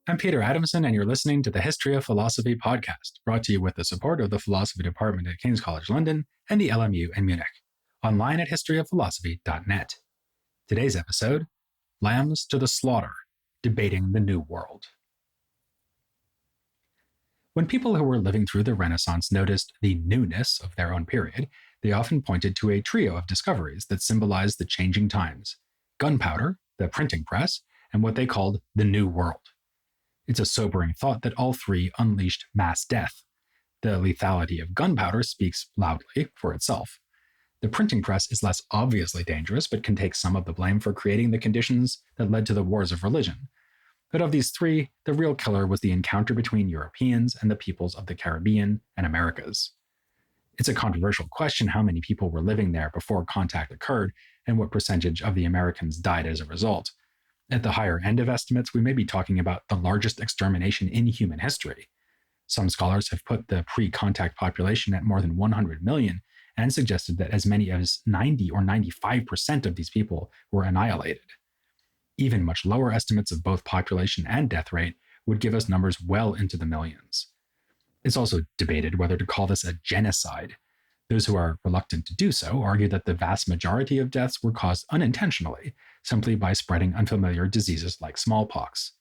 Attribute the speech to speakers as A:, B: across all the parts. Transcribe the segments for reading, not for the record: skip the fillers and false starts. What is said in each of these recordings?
A: I'm Peter Adamson, and you're listening to the History of Philosophy podcast, brought to you with the support of the Philosophy Department at King's College London and the LMU in Munich, online at historyofphilosophy.net. Today's episode, Lambs to the Slaughter, Debating the New World. When people who were living through the Renaissance noticed the newness of their own period, they often pointed to a trio of discoveries that symbolized the changing times: gunpowder, the printing press, and what they called the New World. It's a sobering thought that all three unleashed mass death. The lethality of gunpowder speaks loudly for itself. The printing press is less obviously dangerous, but can take some of the blame for creating the conditions that led to the wars of religion. But of these three, the real killer was the encounter between Europeans and the peoples of the Caribbean and Americas. It's a controversial question how many people were living there before contact occurred and what percentage of the Americans died as a result. At the higher end of estimates, we may be talking about the largest extermination in human history. Some scholars have put the pre-contact population at more than 100 million and suggested that as many as 90 or 95% of these people were annihilated. Even much lower estimates of both population and death rate would give us numbers well into the millions. It's also debated whether to call this a genocide. Those who are reluctant to do so argue that the vast majority of deaths were caused unintentionally, simply by spreading unfamiliar diseases like smallpox.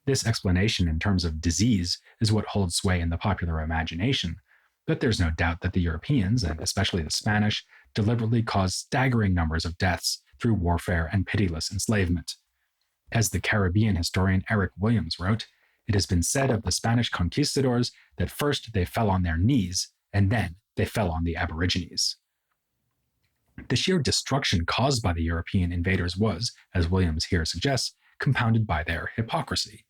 A: This explanation in terms of disease is what holds sway in the popular imagination, but there's no doubt that the Europeans, and especially the Spanish, deliberately caused staggering numbers of deaths through warfare and pitiless enslavement. As the Caribbean historian Eric Williams wrote, it has been said of the Spanish conquistadors that first they fell on their knees, and then they fell on the Aborigines. The sheer destruction caused by the European invaders was, as Williams here suggests, compounded by their hypocrisy.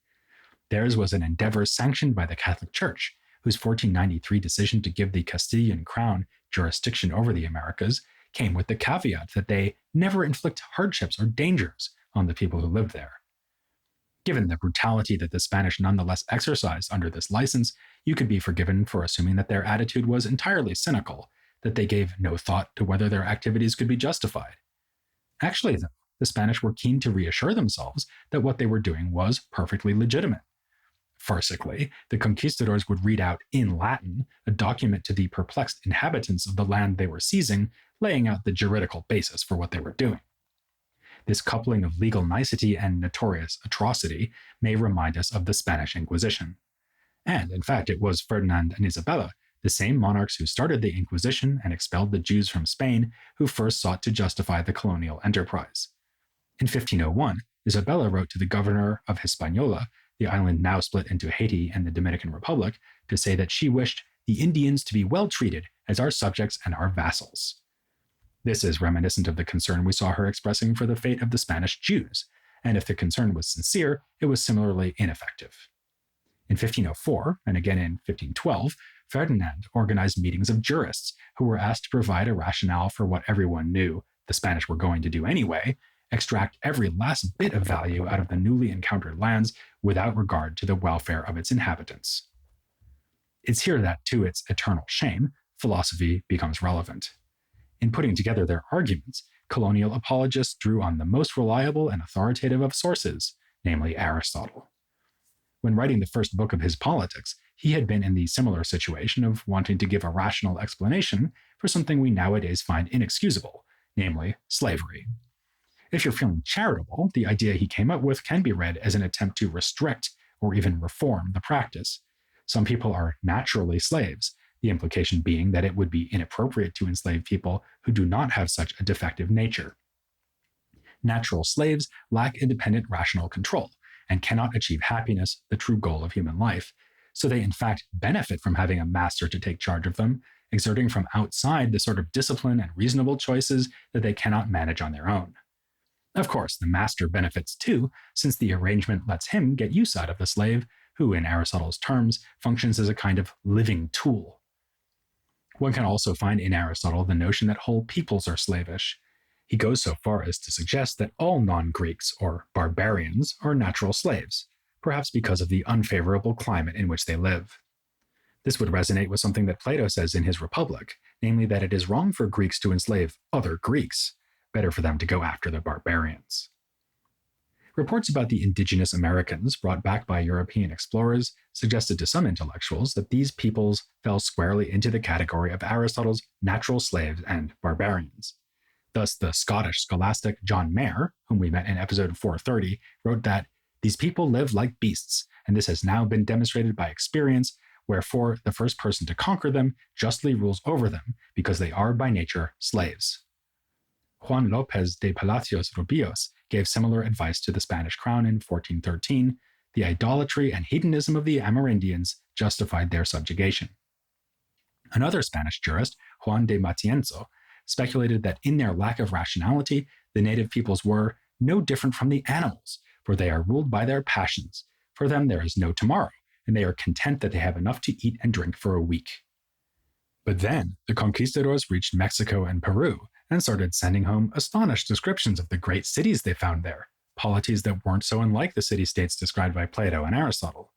A: Theirs was an endeavor sanctioned by the Catholic Church, whose 1493 decision to give the Castilian crown jurisdiction over the Americas came with the caveat that they never inflict hardships or dangers on the people who lived there. Given the brutality that the Spanish nonetheless exercised under this license, you could be forgiven for assuming that their attitude was entirely cynical, that they gave no thought to whether their activities could be justified. Actually, though, the Spanish were keen to reassure themselves that what they were doing was perfectly legitimate. Farcically, the conquistadors would read out in Latin a document to the perplexed inhabitants of the land they were seizing, laying out the juridical basis for what they were doing. This coupling of legal nicety and notorious atrocity may remind us of the Spanish Inquisition. And, in fact, it was Ferdinand and Isabella, the same monarchs who started the Inquisition and expelled the Jews from Spain, who first sought to justify the colonial enterprise. In 1501, Isabella wrote to the governor of Hispaniola, the island now split into Haiti and the Dominican Republic, to say that she wished the Indians to be well treated as our subjects and our vassals. This is reminiscent of the concern we saw her expressing for the fate of the Spanish Jews, and if the concern was sincere, it was similarly ineffective. In 1504, and again in 1512, Ferdinand organized meetings of jurists who were asked to provide a rationale for what everyone knew the Spanish were going to do anyway: extract every last bit of value out of the newly encountered lands without regard to the welfare of its inhabitants. It's here that, to its eternal shame, philosophy becomes relevant. In putting together their arguments, colonial apologists drew on the most reliable and authoritative of sources, namely Aristotle. When writing the first book of his Politics, he had been in the similar situation of wanting to give a rational explanation for something we nowadays find inexcusable, namely slavery. If you're feeling charitable, the idea he came up with can be read as an attempt to restrict or even reform the practice. Some people are naturally slaves, the implication being that it would be inappropriate to enslave people who do not have such a defective nature. Natural slaves lack independent rational control and cannot achieve happiness, the true goal of human life, so they in fact benefit from having a master to take charge of them, exerting from outside the sort of discipline and reasonable choices that they cannot manage on their own. Of course, the master benefits too, since the arrangement lets him get use out of the slave, who, in Aristotle's terms, functions as a kind of living tool. One can also find in Aristotle the notion that whole peoples are slavish. He goes so far as to suggest that all non-Greeks, or barbarians, are natural slaves, perhaps because of the unfavorable climate in which they live. This would resonate with something that Plato says in his Republic, namely that it is wrong for Greeks to enslave other Greeks, better for them to go after the barbarians. Reports about the indigenous Americans brought back by European explorers suggested to some intellectuals that these peoples fell squarely into the category of Aristotle's natural slaves and barbarians. Thus, the Scottish scholastic John Mayer, whom we met in episode 430, wrote that these people live like beasts, and this has now been demonstrated by experience, wherefore the first person to conquer them justly rules over them, because they are by nature slaves. Juan López de Palacios Rubios gave similar advice to the Spanish crown in 1413. The idolatry and hedonism of the Amerindians justified their subjugation. Another Spanish jurist, Juan de Matienzo, speculated that in their lack of rationality, the native peoples were no different from the animals, for they are ruled by their passions. For them there is no tomorrow, and they are content that they have enough to eat and drink for a week. But then the conquistadors reached Mexico and Peru and started sending home astonished descriptions of the great cities they found there, polities that weren't so unlike the city-states described by Plato and Aristotle.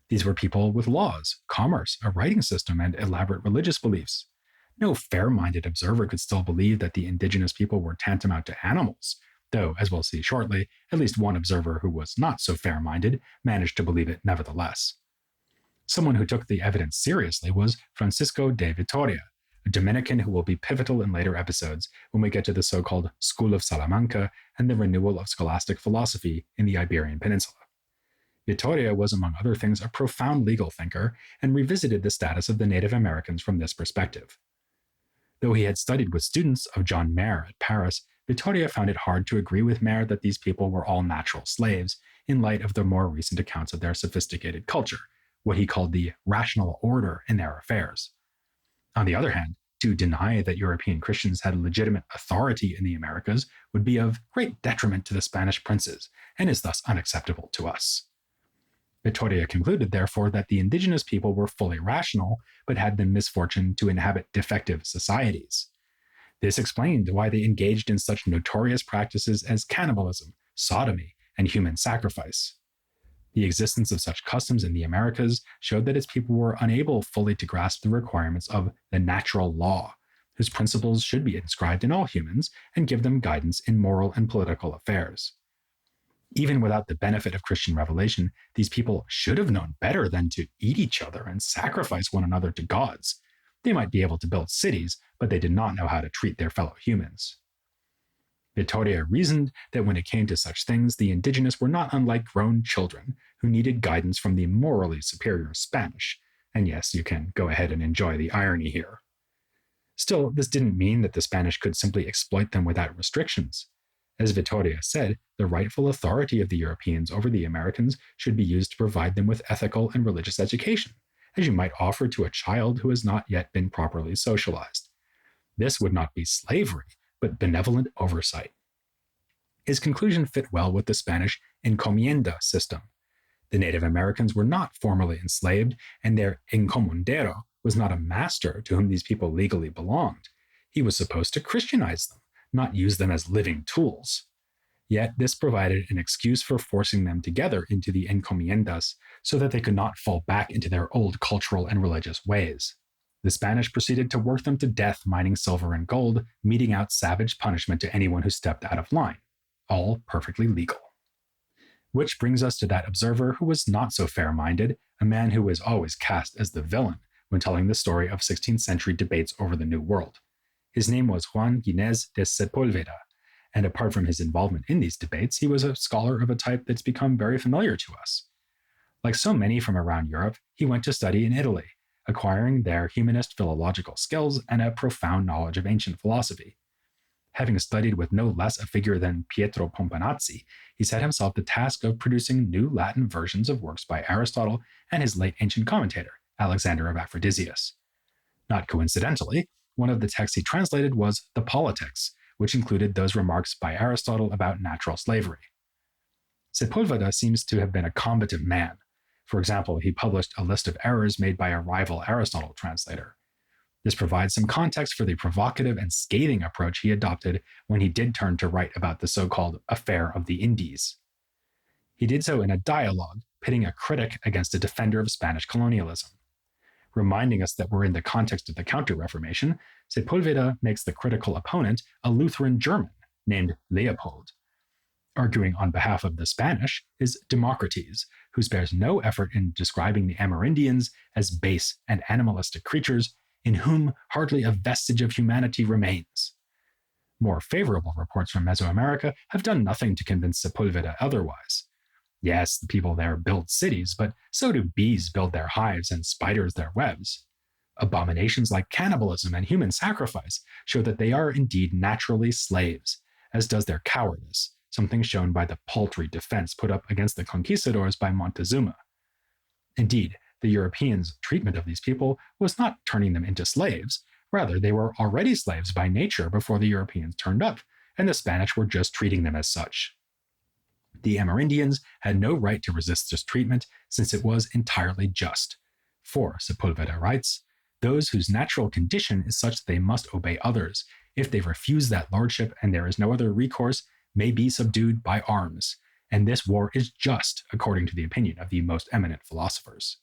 A: These were people with laws, commerce, a writing system, and elaborate religious beliefs. No fair-minded observer could still believe that the indigenous people were tantamount to animals, though, as we'll see shortly, at least one observer who was not so fair-minded managed to believe it nevertheless. Someone who took the evidence seriously was Francisco de Vitoria, a Dominican who will be pivotal in later episodes when we get to the so-called School of Salamanca and the renewal of scholastic philosophy in the Iberian Peninsula. Vitoria was, among other things, a profound legal thinker and revisited the status of the Native Americans from this perspective. Though he had studied with students of John Mayer at Paris, Vitoria found it hard to agree with Mayer that these people were all natural slaves in light of the more recent accounts of their sophisticated culture, what he called the rational order in their affairs. On the other hand, to deny that European Christians had legitimate authority in the Americas would be of great detriment to the Spanish princes, and is thus unacceptable to us. Vitoria concluded, therefore, that the indigenous people were fully rational, but had the misfortune to inhabit defective societies. This explained why they engaged in such notorious practices as cannibalism, sodomy, and human sacrifice. The existence of such customs in the Americas showed that its people were unable fully to grasp the requirements of the natural law, whose principles should be inscribed in all humans and give them guidance in moral and political affairs. Even without the benefit of Christian revelation, these people should have known better than to eat each other and sacrifice one another to gods. They might be able to build cities, but they did not know how to treat their fellow humans. Vitoria reasoned that when it came to such things, the indigenous were not unlike grown children who needed guidance from the morally superior Spanish. And yes, you can go ahead and enjoy the irony here. Still, this didn't mean that the Spanish could simply exploit them without restrictions. As Vitoria said, the rightful authority of the Europeans over the Americans should be used to provide them with ethical and religious education, as you might offer to a child who has not yet been properly socialized. This would not be slavery, but benevolent oversight. His conclusion fit well with the Spanish encomienda system. The Native Americans were not formally enslaved, and their encomendero was not a master to whom these people legally belonged. He was supposed to Christianize them, not use them as living tools. Yet this provided an excuse for forcing them together into the encomiendas so that they could not fall back into their old cultural and religious ways. The Spanish proceeded to work them to death mining silver and gold, meting out savage punishment to anyone who stepped out of line. All perfectly legal. Which brings us to that observer who was not so fair-minded, a man who was always cast as the villain when telling the story of 16th century debates over the New World. His name was Juan Ginés de Sepúlveda, and apart from his involvement in these debates, he was a scholar of a type that's become very familiar to us. Like so many from around Europe, he went to study in Italy, acquiring there humanist philological skills and a profound knowledge of ancient philosophy. Having studied with no less a figure than Pietro Pomponazzi, he set himself the task of producing new Latin versions of works by Aristotle and his late ancient commentator, Alexander of Aphrodisias. Not coincidentally, one of the texts he translated was the Politics, which included those remarks by Aristotle about natural slavery. Sepúlveda seems to have been a combative man. For example, he published a list of errors made by a rival Aristotle translator. This provides some context for the provocative and scathing approach he adopted when he did turn to write about the so-called affair of the Indies. He did so in a dialogue, pitting a critic against a defender of Spanish colonialism. Reminding us that we're in the context of the Counter-Reformation, Sepúlveda makes the critical opponent a Lutheran German named Leopold. Arguing on behalf of the Spanish is Democritus, who spares no effort in describing the Amerindians as base and animalistic creatures in whom hardly a vestige of humanity remains. More favorable reports from Mesoamerica have done nothing to convince Sepúlveda otherwise. Yes, the people there build cities, but so do bees build their hives and spiders their webs. Abominations like cannibalism and human sacrifice show that they are indeed naturally slaves, as does their cowardice, something shown by the paltry defense put up against the conquistadors by Montezuma. Indeed, the Europeans' treatment of these people was not turning them into slaves. Rather, they were already slaves by nature before the Europeans turned up, and the Spanish were just treating them as such. The Amerindians had no right to resist this treatment since it was entirely just. For, Sepúlveda writes, those whose natural condition is such that they must obey others, if they refuse that lordship and there is no other recourse, may be subdued by arms, and this war is just, according to the opinion of the most eminent philosophers.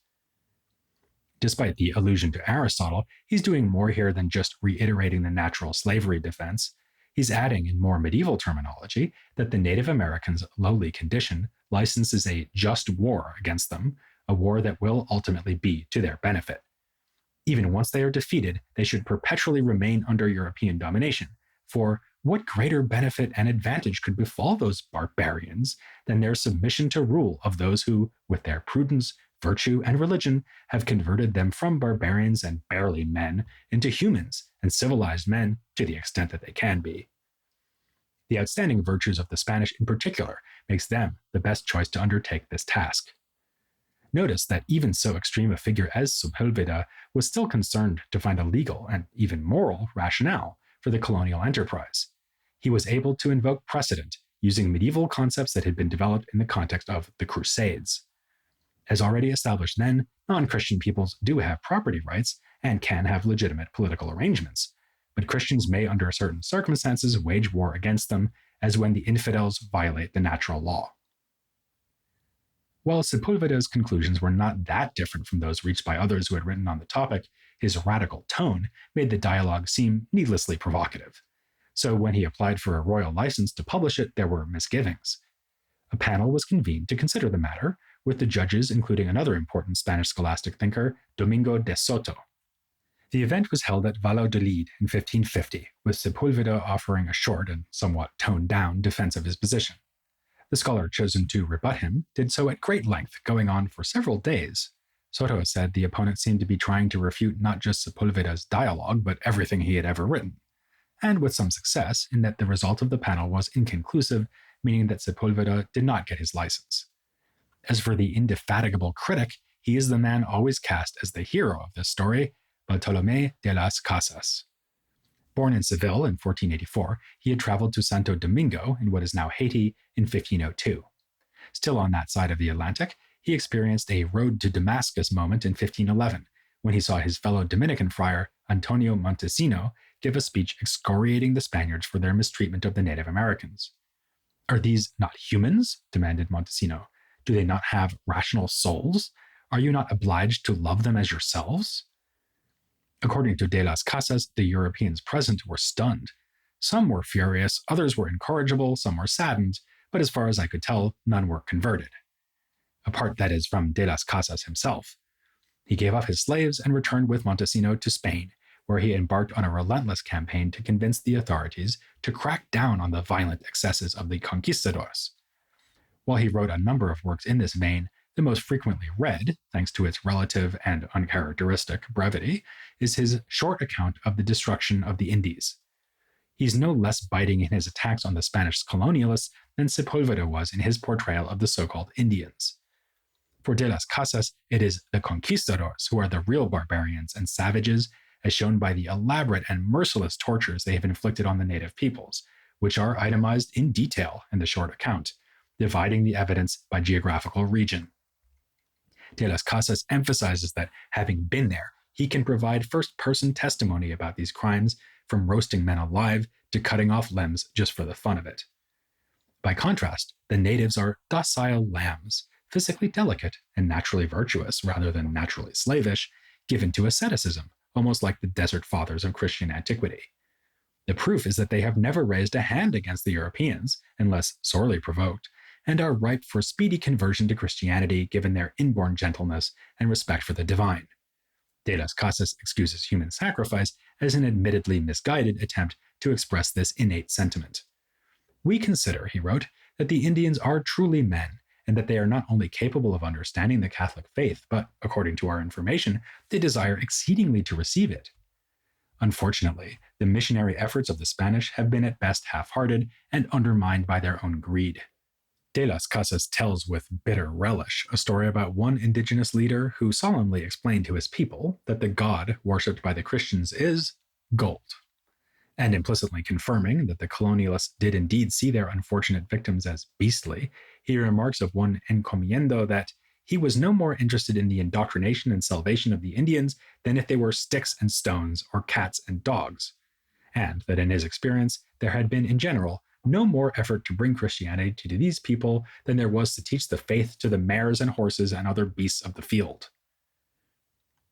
A: Despite the allusion to Aristotle, he's doing more here than just reiterating the natural slavery defense. He's adding, in more medieval terminology, that the Native Americans' lowly condition licenses a just war against them, a war that will ultimately be to their benefit. Even once they are defeated, they should perpetually remain under European domination, for what greater benefit and advantage could befall those barbarians than their submission to rule of those who, with their prudence, virtue, and religion, have converted them from barbarians and barely men into humans and civilized men to the extent that they can be. The outstanding virtues of the Spanish in particular makes them the best choice to undertake this task. Notice that even so extreme a figure as Sepúlveda was still concerned to find a legal and even moral rationale for the colonial enterprise. He was able to invoke precedent using medieval concepts that had been developed in the context of the Crusades. As already established then, non-Christian peoples do have property rights and can have legitimate political arrangements, but Christians may under certain circumstances wage war against them, as when the infidels violate the natural law. While Sepúlveda's conclusions were not that different from those reached by others who had written on the topic, his radical tone made the dialogue seem needlessly provocative. So when he applied for a royal license to publish it, there were misgivings. A panel was convened to consider the matter, with the judges including another important Spanish scholastic thinker, Domingo de Soto. The event was held at Valladolid in 1550, with Sepúlveda offering a short and somewhat toned-down defense of his position. The scholar chosen to rebut him did so at great length, going on for several days. Soto said the opponent seemed to be trying to refute not just Sepúlveda's dialogue, but everything he had ever written, and with some success in that the result of the panel was inconclusive, meaning that Sepúlveda did not get his license. As for the indefatigable critic, he is the man always cast as the hero of this story, Bartholomé de las Casas. Born in Seville in 1484, he had traveled to Santo Domingo in what is now Haiti in 1502. Still on that side of the Atlantic, he experienced a road to Damascus moment in 1511, when he saw his fellow Dominican friar, Antonio Montesino, give a speech excoriating the Spaniards for their mistreatment of the Native Americans. "Are these not humans?" demanded Montesino. "Do they not have rational souls? Are you not obliged to love them as yourselves?" According to de las Casas, the Europeans present were stunned. Some were furious, others were incorrigible, some were saddened, but as far as I could tell, none were converted. Apart, that is, from de las Casas himself. He gave up his slaves and returned with Montesino to Spain, where he embarked on a relentless campaign to convince the authorities to crack down on the violent excesses of the conquistadors. While he wrote a number of works in this vein, the most frequently read, thanks to its relative and uncharacteristic brevity, is his short account of the destruction of the Indies. He's no less biting in his attacks on the Spanish colonialists than Sepúlveda was in his portrayal of the so-called Indians. For de las Casas, it is the conquistadors who are the real barbarians and savages, as shown by the elaborate and merciless tortures they have inflicted on the native peoples, which are itemized in detail in the short account, dividing the evidence by geographical region. De las Casas emphasizes that, having been there, he can provide first-person testimony about these crimes, from roasting men alive to cutting off limbs just for the fun of it. By contrast, the natives are docile lambs, physically delicate and naturally virtuous rather than naturally slavish, given to asceticism, almost like the desert fathers of Christian antiquity. The proof is that they have never raised a hand against the Europeans, unless sorely provoked, and are ripe for speedy conversion to Christianity given their inborn gentleness and respect for the divine. De las Casas excuses human sacrifice as an admittedly misguided attempt to express this innate sentiment. We consider, he wrote, that the Indians are truly men, and that they are not only capable of understanding the Catholic faith, but, according to our information, they desire exceedingly to receive it. Unfortunately, the missionary efforts of the Spanish have been at best half-hearted and undermined by their own greed. De las Casas tells with bitter relish a story about one indigenous leader who solemnly explained to his people that the god worshipped by the Christians is gold. And implicitly confirming that the colonialists did indeed see their unfortunate victims as beastly, he remarks of one encomiendo that he was no more interested in the indoctrination and salvation of the Indians than if they were sticks and stones or cats and dogs, and that in his experience there had been in general no more effort to bring Christianity to these people than there was to teach the faith to the mares and horses and other beasts of the field.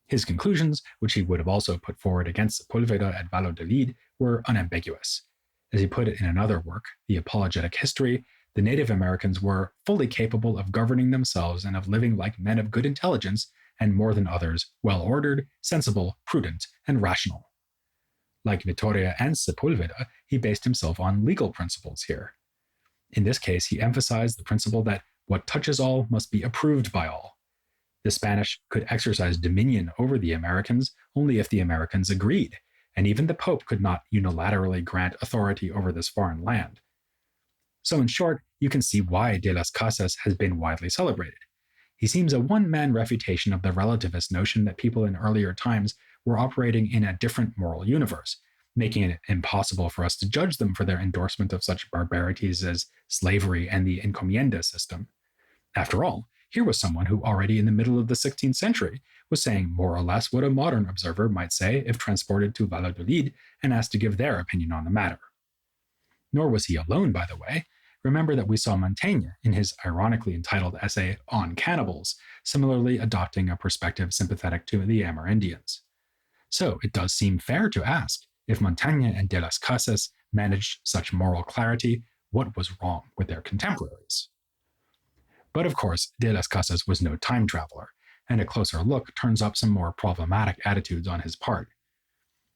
A: His conclusions, which he would have also put forward against Sepúlveda at Valladolid, were unambiguous. As he put it in another work, The Apologetic History, the Native Americans were fully capable of governing themselves and of living like men of good intelligence, and more than others, well-ordered, sensible, prudent, and rational. Like Vitoria and Sepúlveda, he based himself on legal principles here. In this case, he emphasized the principle that what touches all must be approved by all. The Spanish could exercise dominion over the Americans only if the Americans agreed, and even the Pope could not unilaterally grant authority over this foreign land. So in short, you can see why De las Casas has been widely celebrated. He seems a one-man refutation of the relativist notion that people in earlier times were operating in a different moral universe, making it impossible for us to judge them for their endorsement of such barbarities as slavery and the encomienda system. After all, here was someone who already in the middle of the 16th century was saying more or less what a modern observer might say if transported to Valladolid and asked to give their opinion on the matter. Nor was he alone, by the way. Remember that we saw Montaigne, in his ironically entitled essay On Cannibals, similarly adopting a perspective sympathetic to the Amerindians. So it does seem fair to ask, if Montaigne and De las Casas managed such moral clarity, what was wrong with their contemporaries? But of course, De las Casas was no time traveler, and a closer look turns up some more problematic attitudes on his part.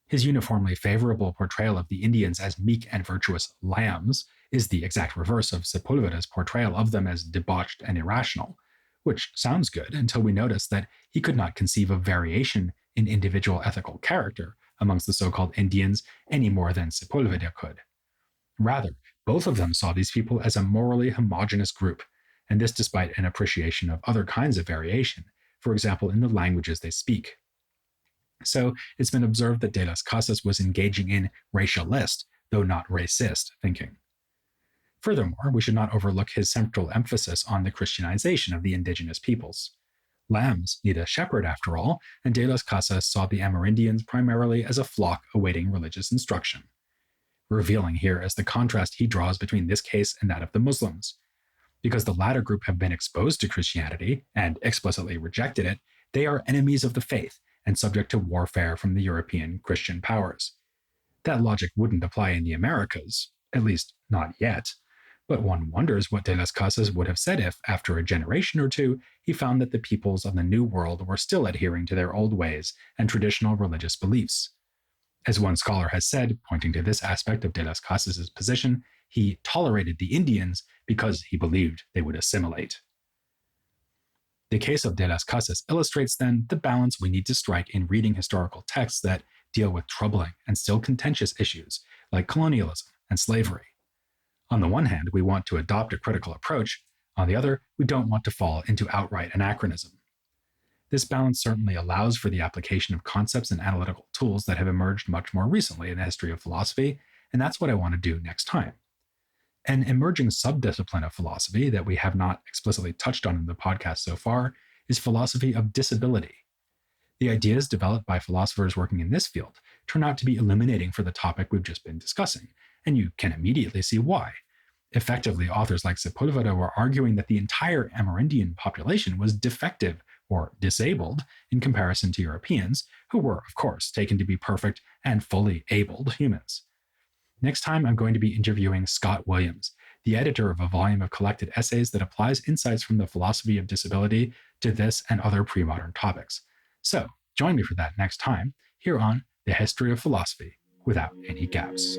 A: His uniformly favorable portrayal of the Indians as meek and virtuous lambs is the exact reverse of Sepúlveda's portrayal of them as debauched and irrational, which sounds good until we notice that he could not conceive of variation in individual ethical character amongst the so-called Indians any more than Sepúlveda could. Rather, both of them saw these people as a morally homogeneous group, and this despite an appreciation of other kinds of variation, for example in the languages they speak. So it's been observed that De las Casas was engaging in racialist, though not racist, thinking. Furthermore, we should not overlook his central emphasis on the Christianization of the indigenous peoples. Lambs need a shepherd after all, and De las Casas saw the Amerindians primarily as a flock awaiting religious instruction. Revealing here is the contrast he draws between this case and that of the Muslims. Because the latter group have been exposed to Christianity and explicitly rejected it, they are enemies of the faith and subject to warfare from the European Christian powers. That logic wouldn't apply in the Americas, at least not yet. But one wonders what De las Casas would have said if, after a generation or two, he found that the peoples of the New World were still adhering to their old ways and traditional religious beliefs. As one scholar has said, pointing to this aspect of De las Casas' position, he tolerated the Indians because he believed they would assimilate. The case of De las Casas illustrates, then, the balance we need to strike in reading historical texts that deal with troubling and still contentious issues like colonialism and slavery. On the one hand, we want to adopt a critical approach. On the other, we don't want to fall into outright anachronism. This balance certainly allows for the application of concepts and analytical tools that have emerged much more recently in the history of philosophy, and that's what I want to do next time. An emerging subdiscipline of philosophy that we have not explicitly touched on in the podcast so far is philosophy of disability. The ideas developed by philosophers working in this field turn out to be illuminating for the topic we've just been discussing, and you can immediately see why. Effectively, authors like Sepúlveda were arguing that the entire Amerindian population was defective or disabled in comparison to Europeans, who were, of course, taken to be perfect and fully abled humans. Next time, I'm going to be interviewing Scott Williams, the editor of a volume of collected essays that applies insights from the philosophy of disability to this and other pre-modern topics. So, join me for that next time here on The History of Philosophy Without Any Gaps.